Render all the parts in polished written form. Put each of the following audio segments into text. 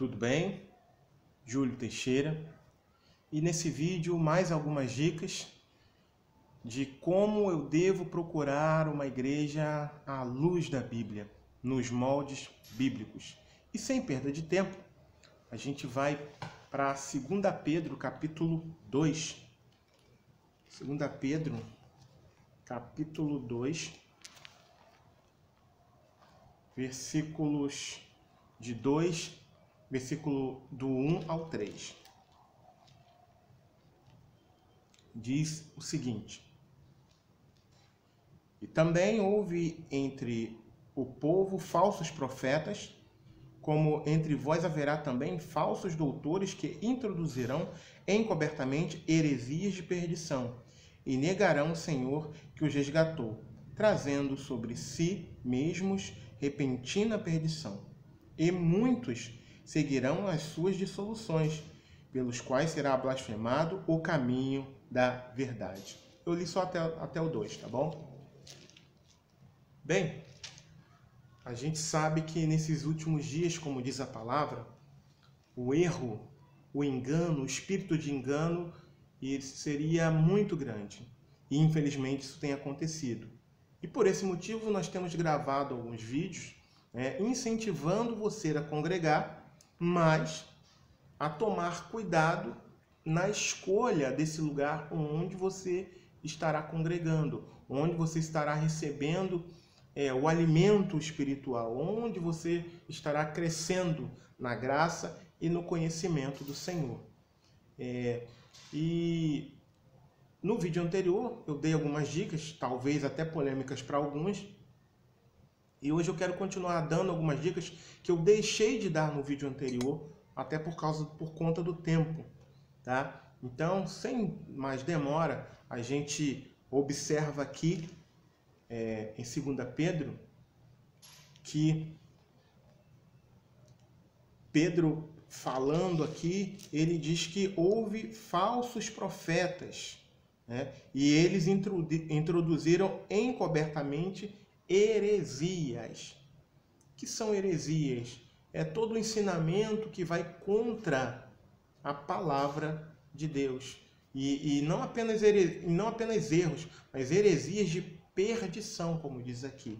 Tudo bem? Júlio Teixeira. E nesse vídeo mais algumas dicas de como eu devo procurar uma igreja à luz da Bíblia, nos moldes bíblicos. E sem perda de tempo, a gente vai para 2 Pedro, capítulo 2. 2 Pedro, capítulo 2, versículos de 2, versículo do 1 ao 3. Diz o seguinte: E também houve entre o povo falsos profetas, como entre vós haverá também falsos doutores que introduzirão encobertamente heresias de perdição, e negarão o Senhor que os resgatou, trazendo sobre si mesmos repentina perdição. E muitos seguirão as suas dissoluções, pelos quais será blasfemado o caminho da verdade. Eu li só até o 2, tá bom? Bem, a gente sabe que nesses últimos dias, como diz a palavra, o erro, o engano, o espírito de engano, seria muito grande. E infelizmente isso tem acontecido. E por esse motivo nós temos gravado alguns vídeos, incentivando você a congregar, mas a tomar cuidado na escolha desse lugar onde você estará congregando, onde você estará recebendo o alimento espiritual, onde você estará crescendo na graça e no conhecimento do Senhor. E no vídeo anterior eu dei algumas dicas, talvez até polêmicas para alguns, e hoje eu quero continuar dando algumas dicas que eu deixei de dar no vídeo anterior, até por conta do tempo, tá? Então, sem mais demora, a gente observa aqui em 2 Pedro que Pedro, falando aqui, ele diz que houve falsos profetas, e eles introduziram encobertamente heresias. O que são heresias? É todo o ensinamento que vai contra a palavra de Deus. E não apenas erros, mas heresias de perdição, como diz aqui.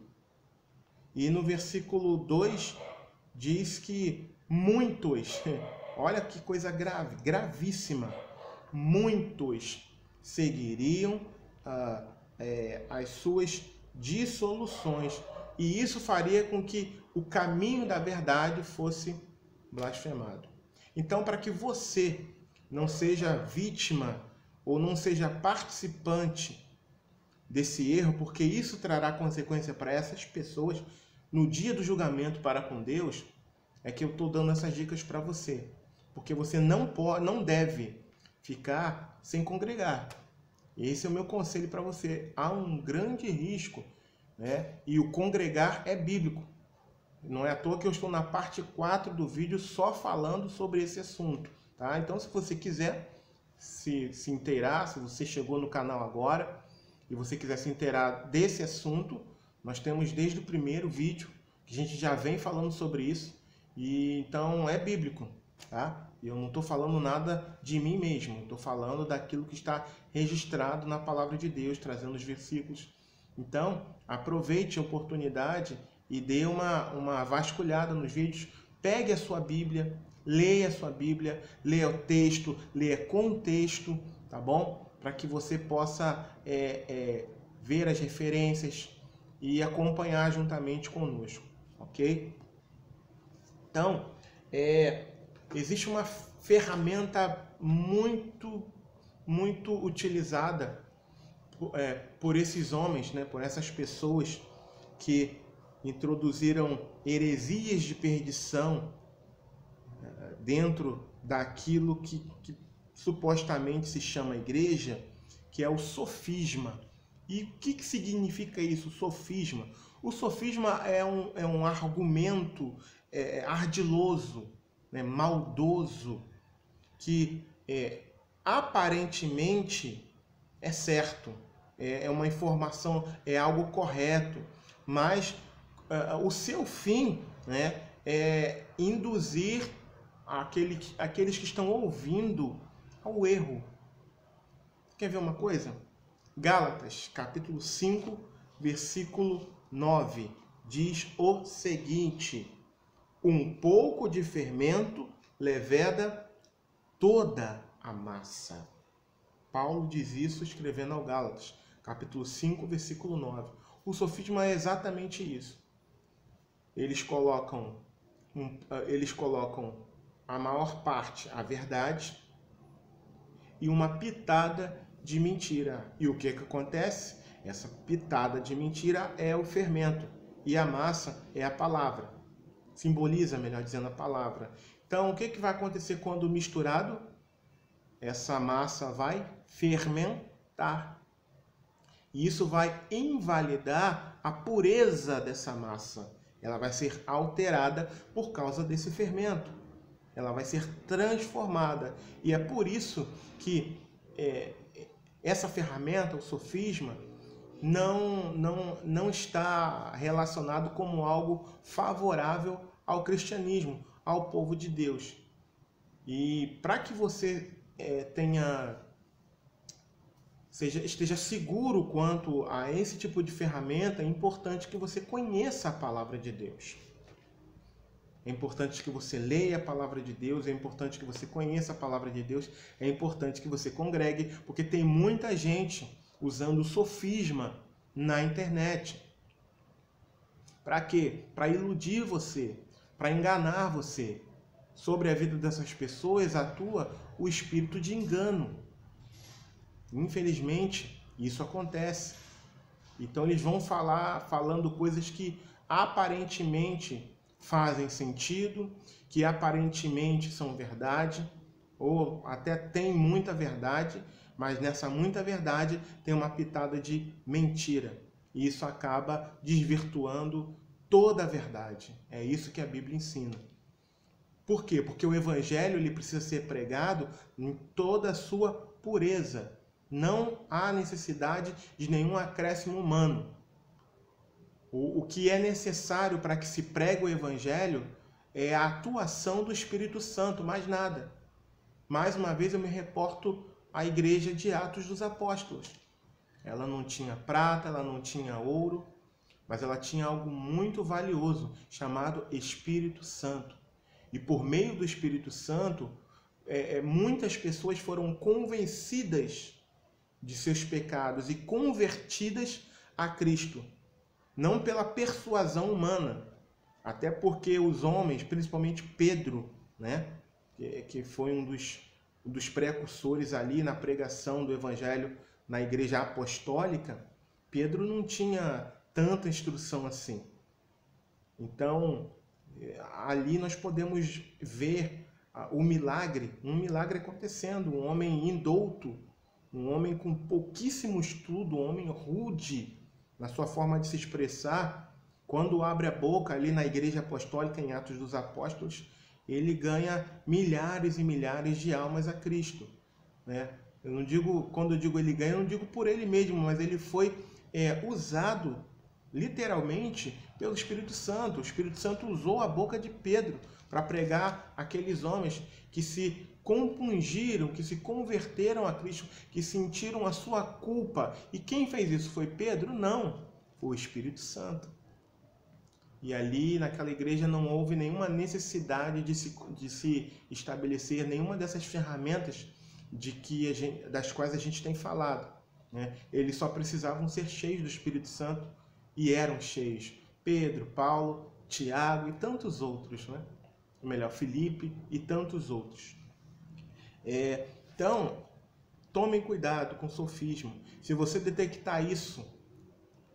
E no versículo 2 diz que muitos, olha que coisa grave, gravíssima, muitos seguiriam as suas dissoluções, e isso faria com que o caminho da verdade fosse blasfemado. Então, para que você não seja vítima ou não seja participante desse erro, porque isso trará consequência para essas pessoas no dia do julgamento para com Deus, é que eu estou dando essas dicas para você. Porque você não deve ficar sem congregar. Esse é o meu conselho para você. Há um grande risco, e o congregar é bíblico. Não é à toa que eu estou na parte 4 do vídeo só falando sobre esse assunto, tá? Então, se você quiser se inteirar, se você chegou no canal agora e você quiser se inteirar desse assunto, nós temos desde o primeiro vídeo que a gente já vem falando sobre isso, e então é bíblico, tá? Eu não estou falando nada de mim mesmo, estou falando daquilo que está registrado na palavra de Deus, trazendo os versículos. Então, aproveite a oportunidade e dê uma vasculhada nos vídeos, pegue a sua Bíblia, leia a sua Bíblia, leia o texto, leia contexto, tá bom? Para que você possa ver as referências e acompanhar juntamente conosco, ok? Então, existe uma ferramenta muito utilizada por esses homens, por essas pessoas que introduziram heresias de perdição dentro daquilo que supostamente se chama igreja, que é o sofisma. E o que significa isso, sofisma? O sofisma é um argumento ardiloso, maldoso, que aparentemente é certo, é uma informação, é algo correto, mas o seu fim é induzir aqueles que estão ouvindo ao erro. Quer ver uma coisa? Gálatas, capítulo 5, versículo 9, diz o seguinte: um pouco de fermento leveda toda a massa. Paulo diz isso escrevendo ao Gálatas, capítulo 5, versículo 9. O sofisma é exatamente isso. Eles colocam a maior parte a verdade e uma pitada de mentira. E o que acontece? Essa pitada de mentira é o fermento e a massa é a palavra. Simboliza, melhor dizendo, a palavra. Então, o que vai acontecer quando misturado? Essa massa vai fermentar. E isso vai invalidar a pureza dessa massa. Ela vai ser alterada por causa desse fermento. Ela vai ser transformada. E é por isso que essa ferramenta, o sofisma, não está relacionado como algo favorável ao cristianismo, ao povo de Deus. E para que você esteja seguro quanto a esse tipo de ferramenta, é importante que você conheça a palavra de Deus. É importante que você leia a palavra de Deus, é importante que você conheça a palavra de Deus, é importante que você congregue, porque tem muita gente usando o sofisma na internet. Para quê? Para iludir você, para enganar você. Sobre a vida dessas pessoas atua o espírito de engano. Infelizmente, isso acontece. Então eles vão falando coisas que aparentemente fazem sentido, que aparentemente são verdade, ou até tem muita verdade, mas nessa muita verdade tem uma pitada de mentira. E isso acaba desvirtuando toda a verdade. É isso que a Bíblia ensina. Por quê? Porque o Evangelho ele precisa ser pregado em toda a sua pureza. Não há necessidade de nenhum acréscimo humano. O que é necessário para que se pregue o Evangelho é a atuação do Espírito Santo, mais nada. Mais uma vez eu me reporto à igreja de Atos dos Apóstolos. Ela não tinha prata, ela não tinha ouro, mas ela tinha algo muito valioso, chamado Espírito Santo. E por meio do Espírito Santo, muitas pessoas foram convencidas de seus pecados e convertidas a Cristo. Não pela persuasão humana, até porque os homens, principalmente Pedro, né, que foi um dos precursores ali na pregação do Evangelho na igreja apostólica, Pedro não tinha tanta instrução assim. Então, ali nós podemos ver um milagre acontecendo, um homem indouto, um homem com pouquíssimo estudo, um homem rude na sua forma de se expressar, quando abre a boca ali na igreja apostólica em Atos dos Apóstolos, ele ganha milhares e milhares de almas a Cristo, né? Eu não digo, quando eu digo ele ganha, eu não digo por ele mesmo, mas ele foi usado literalmente pelo Espírito Santo. O Espírito Santo usou a boca de Pedro para pregar aqueles homens que se compungiram, que se converteram a Cristo, que sentiram a sua culpa. E quem fez isso? Foi Pedro? Não, foi o Espírito Santo. E ali, naquela igreja, não houve nenhuma necessidade de se estabelecer nenhuma dessas ferramentas das quais a gente tem falado, né? Eles só precisavam ser cheios do Espírito Santo e eram cheios. Pedro, Paulo, Tiago e tantos outros, né? Ou melhor, Filipe e tantos outros. Então, tomem cuidado com o sofisma. Se você detectar isso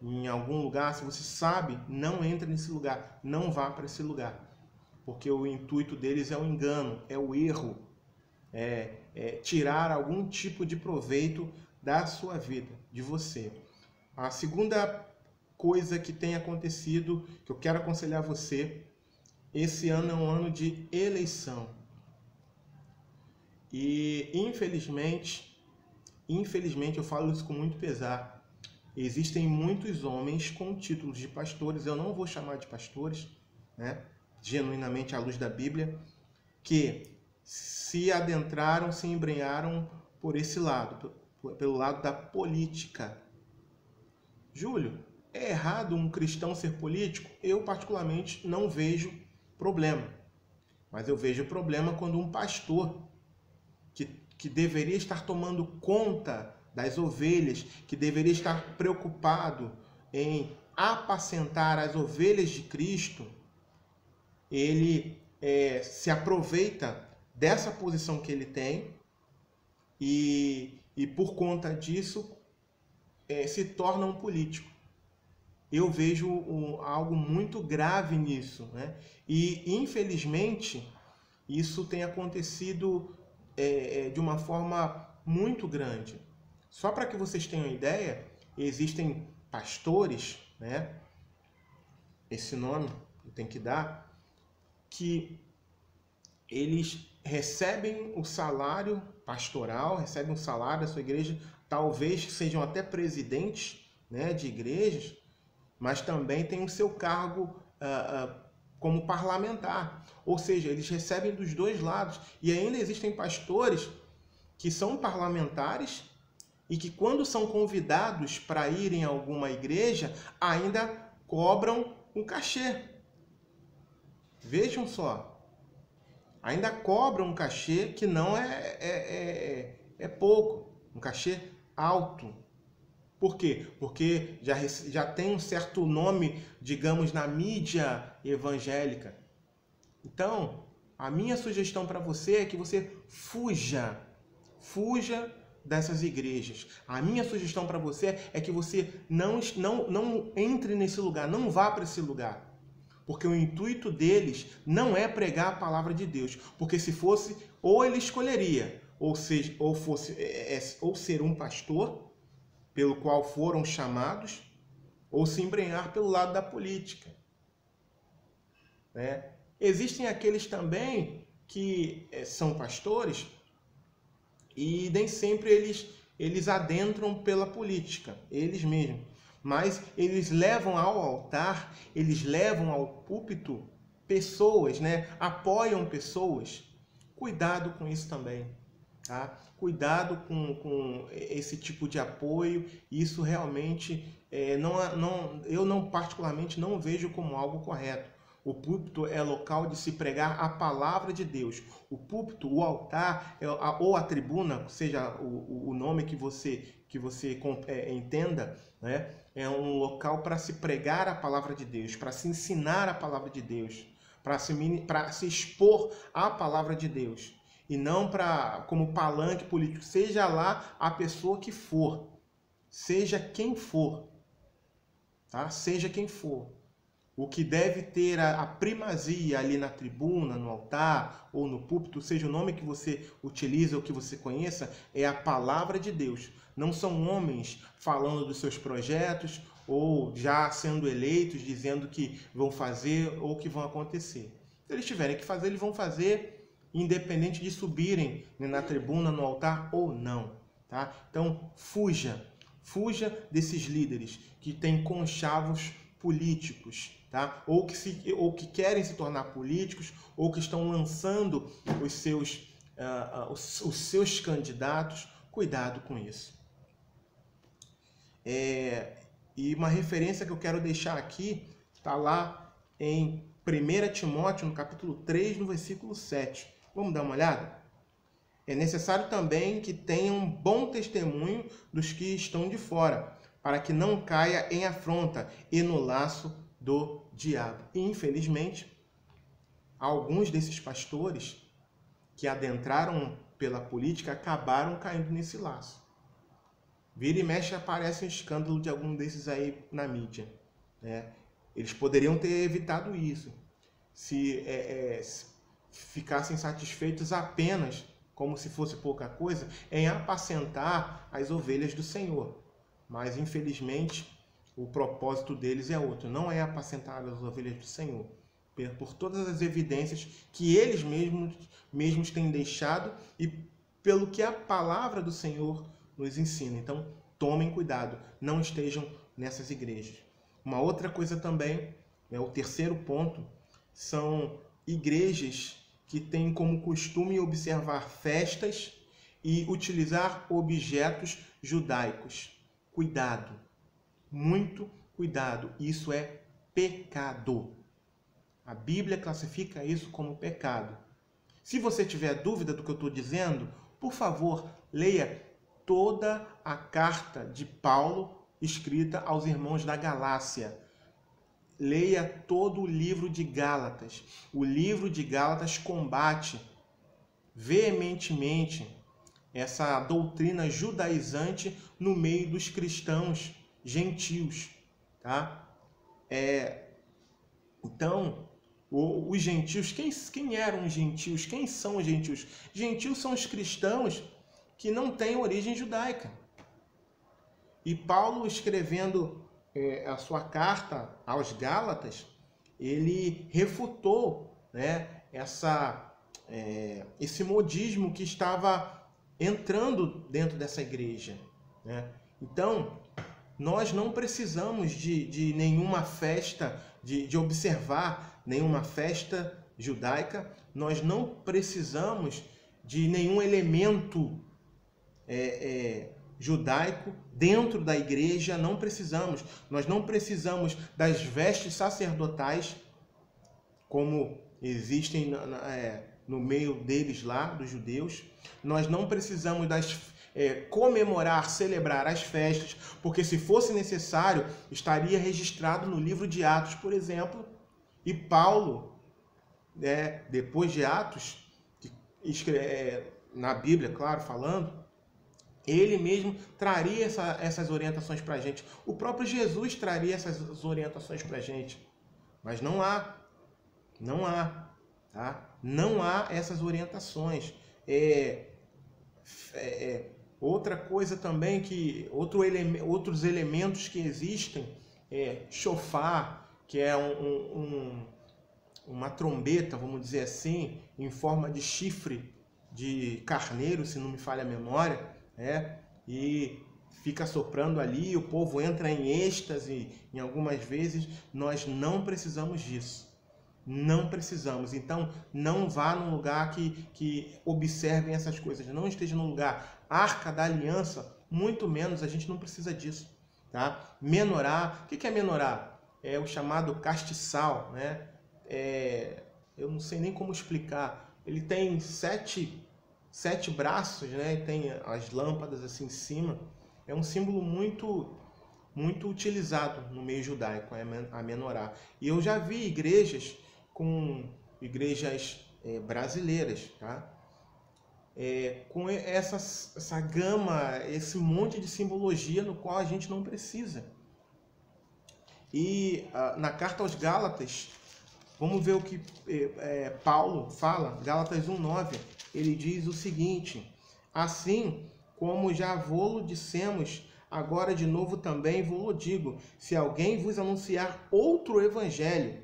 em algum lugar, se você sabe, não entre nesse lugar, não vá para esse lugar, porque o intuito deles é o engano, é o erro, tirar algum tipo de proveito da sua vida, de você. A segunda coisa que tem acontecido, que eu quero aconselhar você, esse ano é um ano de eleição. E infelizmente eu falo isso com muito pesar, existem muitos homens com títulos de pastores, eu não vou chamar de pastores, né? Genuinamente à luz da Bíblia, que se adentraram, se embrenharam por esse lado, pelo lado da política. Júlio, é errado um cristão ser político? Eu, particularmente, não vejo problema. Mas eu vejo problema quando um pastor que deveria estar tomando conta das ovelhas, que deveria estar preocupado em apacentar as ovelhas de Cristo, ele se aproveita dessa posição que ele tem e por conta disso se torna um político. Eu vejo algo muito grave nisso, né? E infelizmente isso tem acontecido de uma forma muito grande. Só para que vocês tenham ideia, existem pastores, né? Esse nome eu tenho que dar, que eles recebem o salário pastoral, recebem o salário da sua igreja, talvez sejam até presidentes, né, de igrejas, mas também tem o seu cargo como parlamentar. Ou seja, eles recebem dos dois lados. E ainda existem pastores que são parlamentares e que, quando são convidados para ir em alguma igreja, ainda cobram um cachê. Vejam só. Ainda cobram um cachê que não é pouco, um cachê alto. Por quê? Porque já tem um certo nome, digamos, na mídia evangélica. Então, a minha sugestão para você é que você fuja dessas igrejas. A minha sugestão para você é que você não entre nesse lugar, não vá para esse lugar. Porque o intuito deles não é pregar a palavra de Deus. Porque se fosse, ou ele escolheria, ou ser um pastor, pelo qual foram chamados, ou se embrenhar pelo lado da política. Né? Existem aqueles também que são pastores e nem sempre eles adentram pela política, eles mesmos. Mas eles levam ao altar, eles levam ao púlpito pessoas, né? Apoiam pessoas. Cuidado com isso também. Tá? Cuidado com esse tipo de apoio. Isso realmente eu não particularmente não vejo como algo correto. O púlpito é local de se pregar a palavra de Deus. O púlpito, o altar ou a tribuna, seja o nome que você entenda, né? É um local para se pregar a palavra de Deus, para se ensinar a palavra de Deus, para se expor à palavra de Deus. E não como palanque político, seja lá a pessoa que for, seja quem for, tá? Seja quem for. O que deve ter a primazia ali na tribuna, no altar ou no púlpito, seja o nome que você utiliza ou que você conheça, é a palavra de Deus. Não são homens falando dos seus projetos ou já sendo eleitos, dizendo que vão fazer ou que vão acontecer. Se eles tiverem que fazer, eles vão fazer, independente de subirem na tribuna, no altar ou não. Tá? Então, fuja desses líderes que têm conchavos políticos, tá? ou que querem se tornar políticos, ou que estão lançando os seus candidatos. Cuidado com isso. E uma referência que eu quero deixar aqui está lá em 1 Timóteo, no capítulo 3, no versículo 7. Vamos dar uma olhada? É necessário também que tenham bom testemunho dos que estão de fora, para que não caia em afronta e no laço do diabo. E, infelizmente, alguns desses pastores que adentraram pela política acabaram caindo nesse laço. Vira e mexe aparece um escândalo de algum desses aí na mídia. Né? Eles poderiam ter evitado isso se ficassem satisfeitos apenas, como se fosse pouca coisa, em apacentar as ovelhas do Senhor. Mas, infelizmente, o propósito deles é outro. Não é apacentar as ovelhas do Senhor. Por todas as evidências que eles mesmos têm deixado e pelo que a palavra do Senhor nos ensina. Então, tomem cuidado. Não estejam nessas igrejas. Uma outra coisa também, o terceiro ponto, são igrejas que têm como costume observar festas e utilizar objetos judaicos. Cuidado, muito cuidado, isso é pecado. A Bíblia classifica isso como pecado. Se você tiver dúvida do que eu estou dizendo, por favor, leia toda a carta de Paulo escrita aos irmãos da Galácia. Leia todo o livro de Gálatas. O livro de Gálatas combate veementemente essa doutrina judaizante no meio dos cristãos gentios, tá? Então, os gentios, quem eram os gentios? Quem são os gentios? Gentios são os cristãos que não têm origem judaica. E Paulo, escrevendo a sua carta aos Gálatas, ele refutou, né, esse modismo que estava entrando dentro dessa igreja, né? Então, nós não precisamos de nenhuma festa, de observar nenhuma festa judaica, nós não precisamos de nenhum elemento judaico dentro da igreja, não precisamos. Nós não precisamos das vestes sacerdotais, como existem no meio deles lá, dos judeus. Nós não precisamos comemorar, celebrar as festas, porque se fosse necessário, estaria registrado no livro de Atos, por exemplo. E Paulo, depois de Atos, na Bíblia, claro, falando, ele mesmo traria essas orientações para a gente. O próprio Jesus traria essas orientações para a gente. Mas não há, tá? Não há essas orientações. Outra coisa também outros elementos que existem shofar, que é uma trombeta, vamos dizer assim, em forma de chifre de carneiro, se não me falha a memória, e fica soprando ali, o povo entra em êxtase, em algumas vezes. Nós não precisamos disso. Não precisamos. Então, não vá num lugar que observem essas coisas. Não esteja num lugar. Arca da Aliança, muito menos, a gente não precisa disso. Tá? Menorá. O que é menorá? É o chamado castiçal, né? Eu não sei nem como explicar. Ele tem sete braços, né? E tem as lâmpadas assim em cima. É um símbolo muito utilizado no meio judaico, a menorá. E eu já vi igrejas brasileiras, tá? Com essa gama, esse monte de simbologia no qual a gente não precisa. E na carta aos Gálatas, vamos ver o que Paulo fala, Gálatas 1:9. Ele diz o seguinte: assim como já vô-lo dissemos, agora de novo também vô-lo digo, se alguém vos anunciar outro evangelho,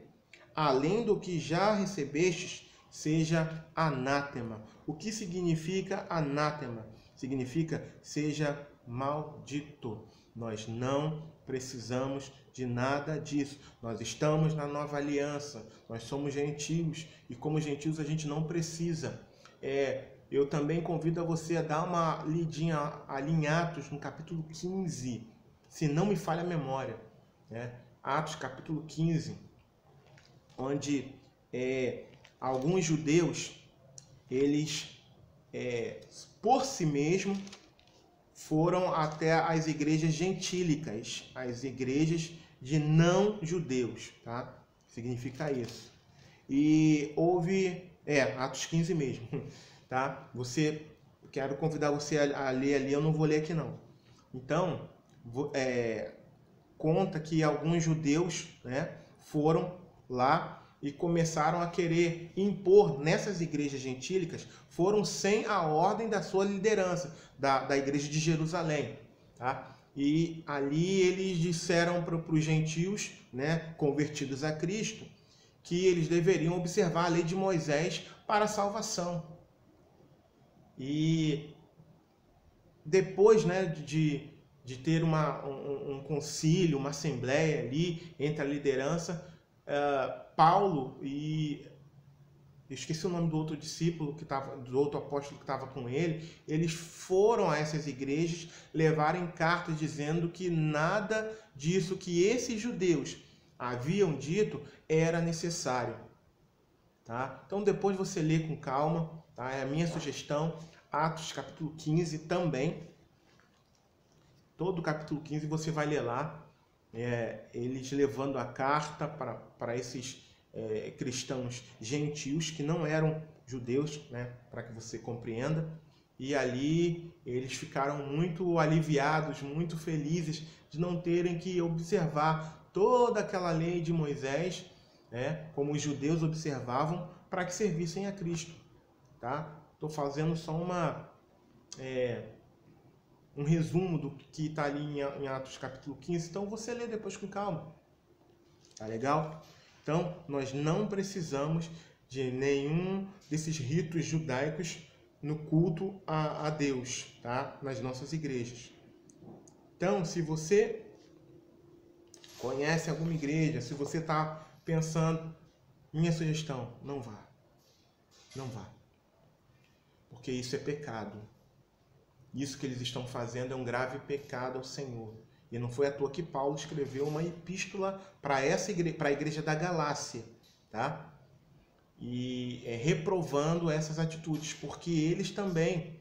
além do que já recebestes, seja anátema. O que significa anátema? Significa seja maldito. Nós não precisamos de nada disso. Nós estamos na nova aliança, nós somos gentios, e como gentios a gente não precisa. Eu também convido a você a dar uma lidinha ali em Atos, no capítulo 15, se não me falha a memória. Atos, capítulo 15, onde alguns judeus, eles, por si mesmos, foram até as igrejas gentílicas, as igrejas de não-judeus, tá? Significa isso. E houve, Atos 15 mesmo, tá? Quero convidar você a ler ali, eu não vou ler aqui não. Então, conta que alguns judeus, né, foram lá e começaram a querer impor nessas igrejas gentílicas, foram sem a ordem da sua liderança, da igreja de Jerusalém, tá? E ali eles disseram para os gentios, né, convertidos a Cristo, que eles deveriam observar a lei de Moisés para a salvação. E depois, né, de ter um concílio, uma assembleia ali entre a liderança, Paulo e eu esqueci o nome do outro discípulo do outro apóstolo que estava com ele, eles foram a essas igrejas levarem cartas dizendo que nada disso que esses judeus haviam dito era necessário. Tá? Então depois você lê com calma, tá? É a minha sugestão, Atos capítulo 15 também. Todo o capítulo 15 você vai ler lá, eles levando a carta para esses cristãos gentios que não eram judeus, né? Para que você compreenda. E ali eles ficaram muito aliviados, muito felizes de não terem que observar toda aquela lei de Moisés, né? Como os judeus observavam, para que servissem a Cristo. Tá? Estou fazendo só um resumo do que está ali em Atos capítulo 15, então você lê depois com calma. Tá legal? Então, nós não precisamos de nenhum desses ritos judaicos no culto a Deus, tá? Nas nossas igrejas. Então, se você conhece alguma igreja, se você está pensando, minha sugestão, não vá. Não vá. Porque isso é pecado. Isso que eles estão fazendo é um grave pecado ao Senhor. E não foi à toa que Paulo escreveu uma epístola para a igreja da Galácia, tá? E reprovando essas atitudes, porque eles também,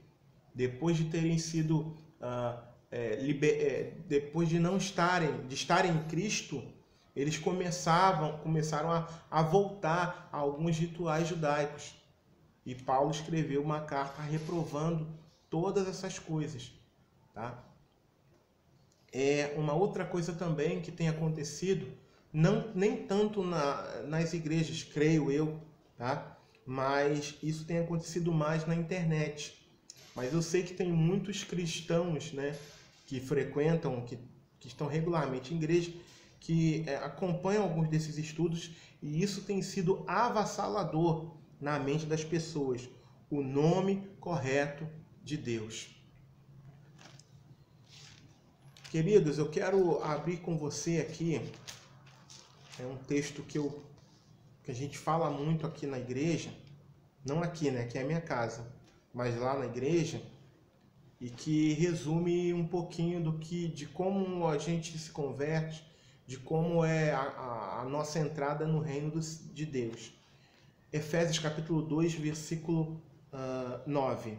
depois de terem sido, depois de estarem em Cristo, eles começaram a voltar a alguns rituais judaicos. E Paulo escreveu uma carta reprovando todas essas coisas, tá? Uma outra coisa também que tem acontecido, nem tanto nas igrejas, creio eu, tá? Mas isso tem acontecido mais na internet. Mas eu sei que tem muitos cristãos, né, que frequentam, que estão regularmente em igreja, que acompanham alguns desses estudos, e isso tem sido avassalador na mente das pessoas. O nome correto de Deus. Queridos, eu quero abrir com você aqui um texto que a gente fala muito aqui na igreja, não aqui, né, que é a minha casa, mas lá na igreja, e que resume um pouquinho de como a gente se converte, de como é a nossa entrada no reino de Deus. Efésios capítulo 2, versículo 9,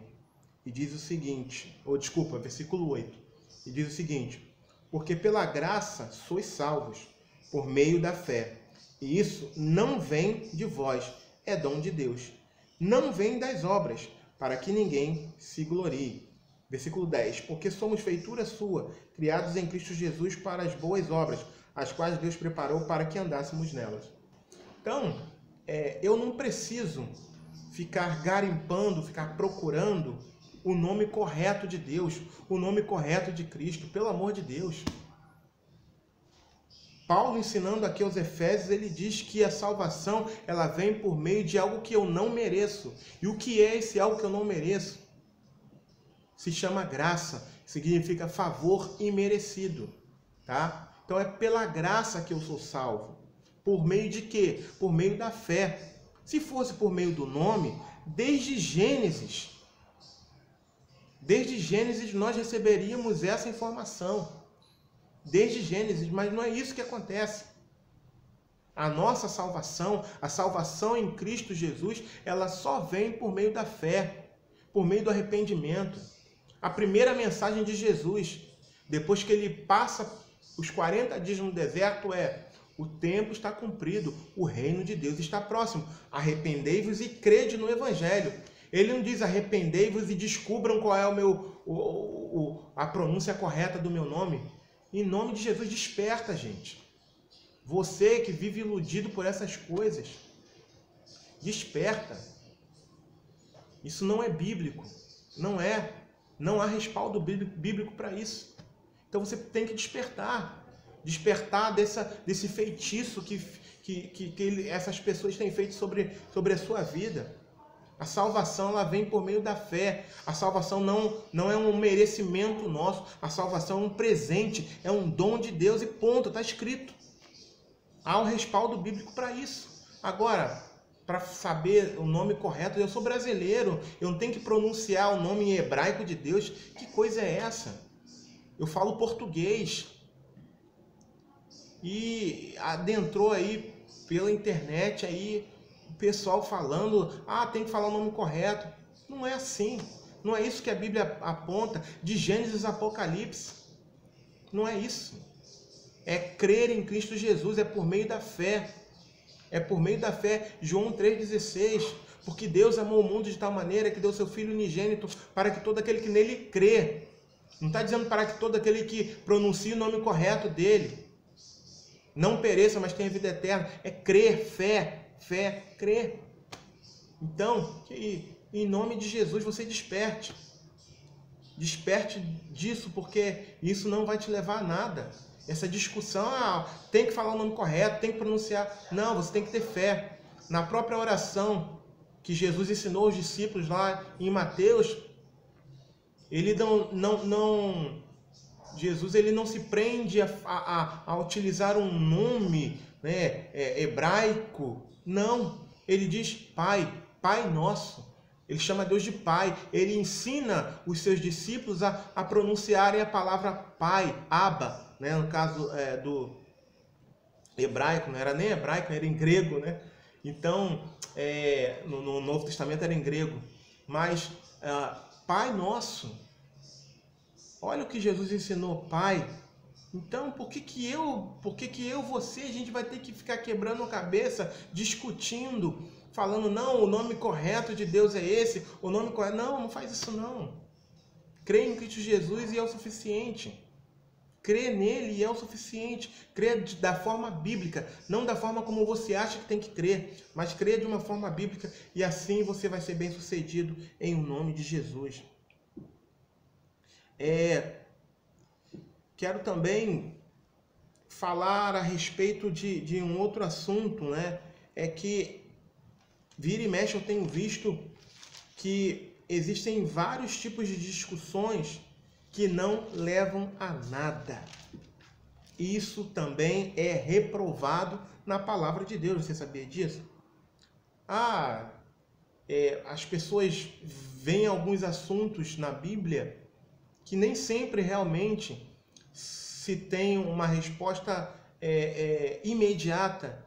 e diz o seguinte, versículo 8, e diz o seguinte: porque pela graça sois salvos, por meio da fé, e isso não vem de vós, é dom de Deus. Não vem das obras, para que ninguém se glorie. Versículo 10, porque somos feitura sua, criados em Cristo Jesus para as boas obras, as quais Deus preparou para que andássemos nelas. Então, eu não preciso ficar garimpando, ficar procurando o nome correto de Deus, o nome correto de Cristo, pelo amor de Deus. Paulo, ensinando aqui aos Efésios, ele diz que a salvação, ela vem por meio de algo que eu não mereço. E o que é esse algo que eu não mereço? Se chama graça, significa favor imerecido, tá? Então é pela graça que eu sou salvo. Por meio de quê? Por meio da fé. Se fosse por meio do nome, desde Gênesis nós receberíamos essa informação. Desde Gênesis, mas não é isso que acontece. A nossa salvação, a salvação em Cristo Jesus, ela só vem por meio da fé, por meio do arrependimento. A primeira mensagem de Jesus, depois que ele passa os 40 dias no deserto, o tempo está cumprido, o reino de Deus está próximo. Arrependei-vos e crede no Evangelho. Ele não diz arrependei-vos e descubram qual é a pronúncia correta do meu nome. Em nome de Jesus, desperta, gente. Você que vive iludido por essas coisas, desperta. Isso não é bíblico. Não é. Não há respaldo bíblico para isso. Então você tem que despertar. Despertar desse feitiço que essas pessoas têm feito sobre a sua vida. A salvação, ela vem por meio da fé. A salvação não é um merecimento nosso. A salvação é um presente, é um dom de Deus e ponto, está escrito. Há um respaldo bíblico para isso. Agora, para saber o nome correto. Eu sou brasileiro, eu não tenho que pronunciar o nome em hebraico de Deus. Que coisa é essa? Eu falo português. E adentrou aí pela internet aí o pessoal falando, tem que falar o nome correto. Não é assim. Não é isso que a Bíblia aponta de Gênesis a Apocalipse. Não é isso. É crer em Cristo Jesus, é por meio da fé. É por meio da fé. João 3,16. Porque Deus amou o mundo de tal maneira que deu seu Filho unigênito para que todo aquele que nele crê. Não está dizendo para que todo aquele que pronuncie o nome correto dele não pereça, mas tenha vida eterna. É crer, fé, crer. Então, que em nome de Jesus você desperte. Desperte disso, porque isso não vai te levar a nada. Essa discussão, tem que falar o nome correto, tem que pronunciar. Não, você tem que ter fé. Na própria oração que Jesus ensinou aos discípulos lá em Mateus, ele Jesus ele não se prende a utilizar um nome, né, hebraico. Não, ele diz Pai nosso. Ele chama Deus de Pai. Ele ensina os seus discípulos a pronunciarem a palavra Pai, Abba, né? No caso do hebraico, não era nem hebraico, era em grego, né? Então, no Novo Testamento era em grego. Mas Pai Nosso. Olha o que Jesus ensinou, Pai. Então, por que eu, você, a gente vai ter que ficar quebrando a cabeça, discutindo, falando, não, o nome correto de Deus é esse, o nome correto... Não faz isso não. Crê em Cristo Jesus e é o suficiente. Crê nele e é o suficiente. Crê da forma bíblica, não da forma como você acha que tem que crer, mas crê de uma forma bíblica e assim você vai ser bem sucedido em nome de Jesus. Quero também falar a respeito de um outro assunto, né? É que vira e mexe eu tenho visto que existem vários tipos de discussões que não levam a nada. Isso também é reprovado na palavra de Deus. Você sabia disso? As pessoas veem alguns assuntos na Bíblia que nem sempre realmente se tem uma resposta imediata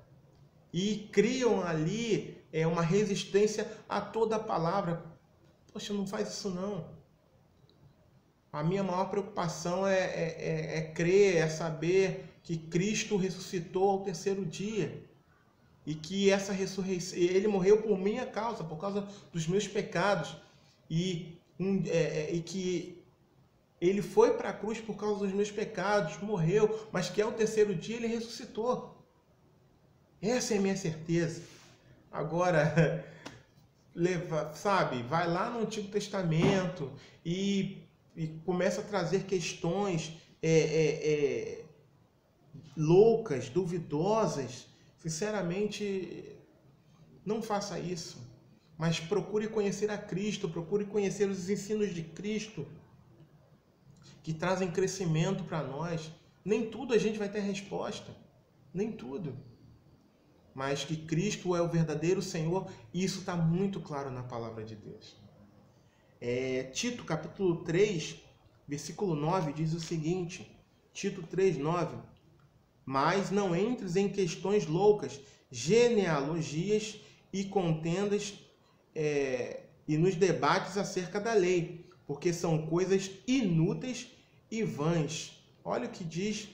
e criam ali uma resistência a toda a palavra. Poxa, não faz isso não. A minha maior preocupação é crer, é saber que Cristo ressuscitou ao terceiro dia e que essa ressurreição, ele morreu por minha causa, por causa dos meus pecados e que ele foi para a cruz por causa dos meus pecados, morreu, mas que ao terceiro dia ele ressuscitou. Essa é a minha certeza. Agora, vai lá no Antigo Testamento e começa a trazer questões loucas, duvidosas. Sinceramente, não faça isso. Mas procure conhecer a Cristo, procure conhecer os ensinos de Cristo, que trazem crescimento para nós. Nem tudo a gente vai ter resposta. Nem tudo. Mas que Cristo é o verdadeiro Senhor, e isso está muito claro na palavra de Deus. Tito, capítulo 3, versículo 9, diz o seguinte. Tito 3, 9. Mas não entres em questões loucas, genealogias e contendas e nos debates acerca da lei, porque são coisas inúteis e vãs. Olha o que diz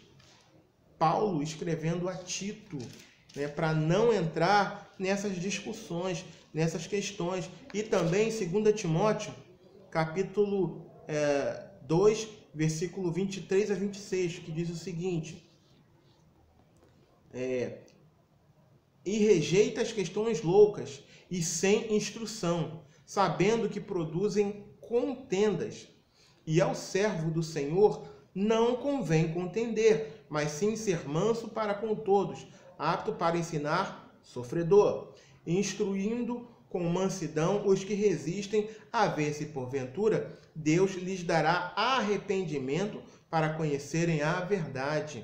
Paulo escrevendo a Tito, né, para não entrar nessas discussões, nessas questões. E também 2 Timóteo, capítulo 2, versículo 23 a 26, que diz o seguinte: e rejeita as questões loucas e sem instrução, sabendo que produzem contendas. E ao servo do Senhor não convém contender, mas sim ser manso para com todos, apto para ensinar, sofredor, instruindo com mansidão os que resistem, a ver se porventura Deus lhes dará arrependimento para conhecerem a verdade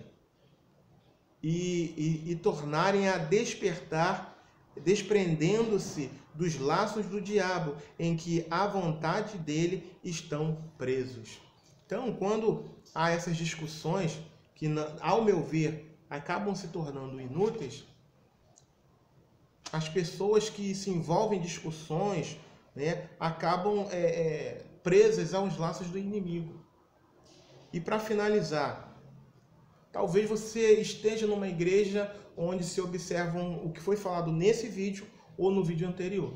e tornarem a despertar desprendendo-se dos laços do diabo, em que a vontade dele estão presos. Então, quando há essas discussões que, ao meu ver, acabam se tornando inúteis, as pessoas que se envolvem em discussões, né, acabam presas aos laços do inimigo. E para finalizar, talvez você esteja numa igreja onde se observam o que foi falado nesse vídeo ou no vídeo anterior.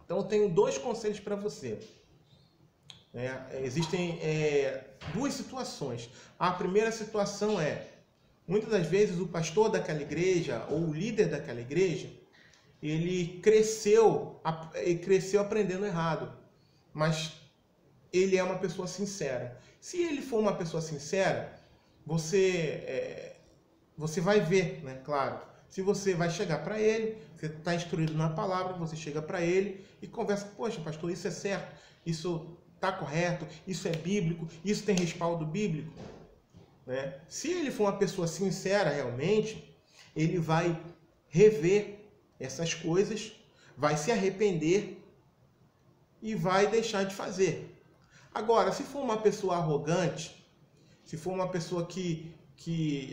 Então eu tenho dois conselhos para você. Existem duas situações. A primeira situação muitas das vezes o pastor daquela igreja ou o líder daquela igreja, ele cresceu aprendendo errado, mas ele é uma pessoa sincera. Se ele for uma pessoa sincera, você vai ver, né? Claro. Se você vai chegar para ele, você está instruído na palavra, você chega para ele e conversa, poxa, pastor, isso é certo, isso está correto, isso é bíblico, isso tem respaldo bíblico. Né? Se ele for uma pessoa sincera realmente, ele vai rever essas coisas, vai se arrepender e vai deixar de fazer. Agora, se for uma pessoa arrogante, se for uma pessoa que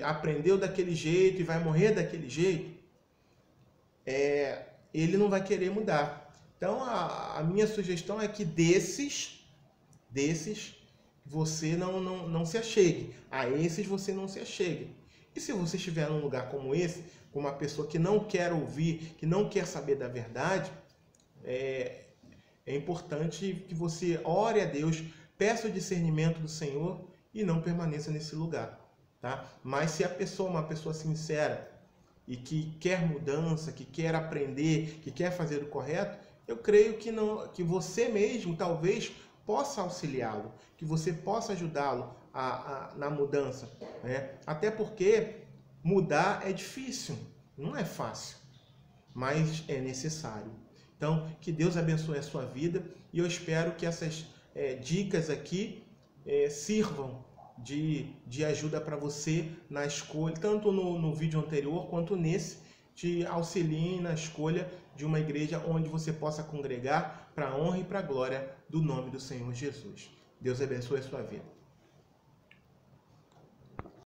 aprendeu daquele jeito e vai morrer daquele jeito, ele não vai querer mudar. Então, a minha sugestão é que desses você não se achegue. A esses você não se achegue. E se você estiver num lugar como esse, com uma pessoa que não quer ouvir, que não quer saber da verdade, é importante que você ore a Deus, peça o discernimento do Senhor e não permaneça nesse lugar. Tá? Mas se a pessoa é uma pessoa sincera e que quer mudança, que quer aprender, que quer fazer o correto, eu creio que você mesmo talvez possa auxiliá-lo, que você possa ajudá-lo na mudança. Né? Até porque mudar é difícil, não é fácil, mas é necessário. Então, que Deus abençoe a sua vida e eu espero que essas dicas aqui sirvam de ajuda para você na escolha, tanto no vídeo anterior quanto nesse, te auxiliem na escolha de uma igreja onde você possa congregar para a honra e para a glória do nome do Senhor Jesus. Deus abençoe a sua vida.